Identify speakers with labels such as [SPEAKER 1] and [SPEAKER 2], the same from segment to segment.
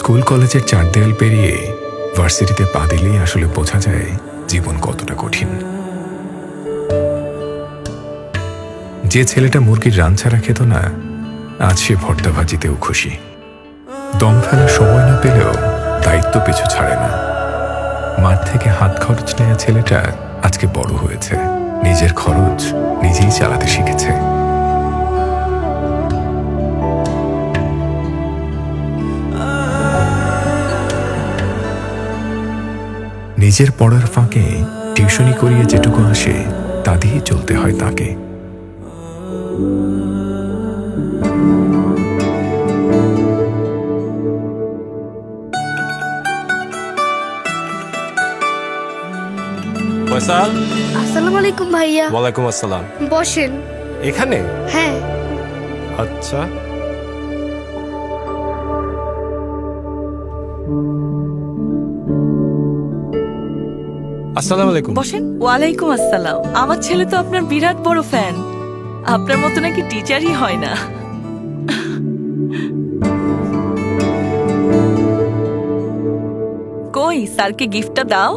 [SPEAKER 1] School কলেজের চার দেয়াল পেরিয়ে ভার্সিটিতে পা দিলেই আসলে বোঝা যায় জীবন কতটা কঠিন। যে ছেলেটা মুরগির রান ছাড়া খেত না, আজ সে ভর্তা ভাজিতেও খুশি। দম ফেলার সময় না পেলেও দায়িত্ব পিছু ছাড়ে না। মাঠ থেকে হাত খরচ নেওয়া ছেলেটা আজকে বড় হয়েছে, নিজের খরচ নিজেই চালাতে শিখেছে। নিজের পড়ার ফাঁকে টিউশনি করিয়ে যেটুকু আসে তা দিয়েই চলতে হয় তাকে।
[SPEAKER 2] ফয়সাল,
[SPEAKER 3] আসসালামু আলাইকুম ভাইয়া।
[SPEAKER 2] ওয়ালাইকুম আসসালাম।
[SPEAKER 3] বসেন।
[SPEAKER 2] এখানে?
[SPEAKER 3] হ্যাঁ।
[SPEAKER 2] আচ্ছা। আসসালামু আলাইকুম।
[SPEAKER 4] বসেন। ওয়ালাইকুম আসসালাম। আমার ছেলে তো আপনার বিরাট বড় ফ্যান। আপনার মতো নাকি টিচারই হয় না। কই স্যারকে গিফটটা দাও।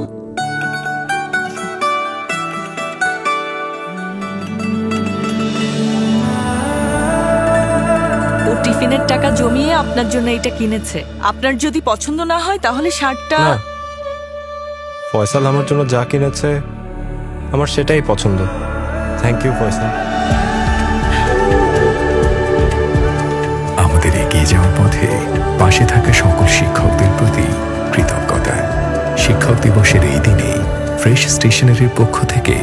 [SPEAKER 4] ও টিফিনের টাকা জমিয়ে আপনার জন্য এটা কিনেছে। আপনার যদি পছন্দ না হয় তাহলে শার্টটা।
[SPEAKER 2] না, ফয়সাল আমার জন্য যা কিনেছে আমার সেটাই পছন্দ। Thank you Faisal.
[SPEAKER 1] আমাদের এগিয়ে যাওয়ার পথে পাশে থাকা সকল শিক্ষকদের প্রতি কৃতজ্ঞতা। শিক্ষক দিবসের এই দিনে ফ্রেশ স্টেশনারির পক্ষ থেকে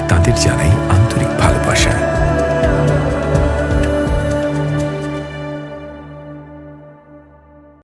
[SPEAKER 1] তাদের জানাই আন্তরিক ভালোবাসা।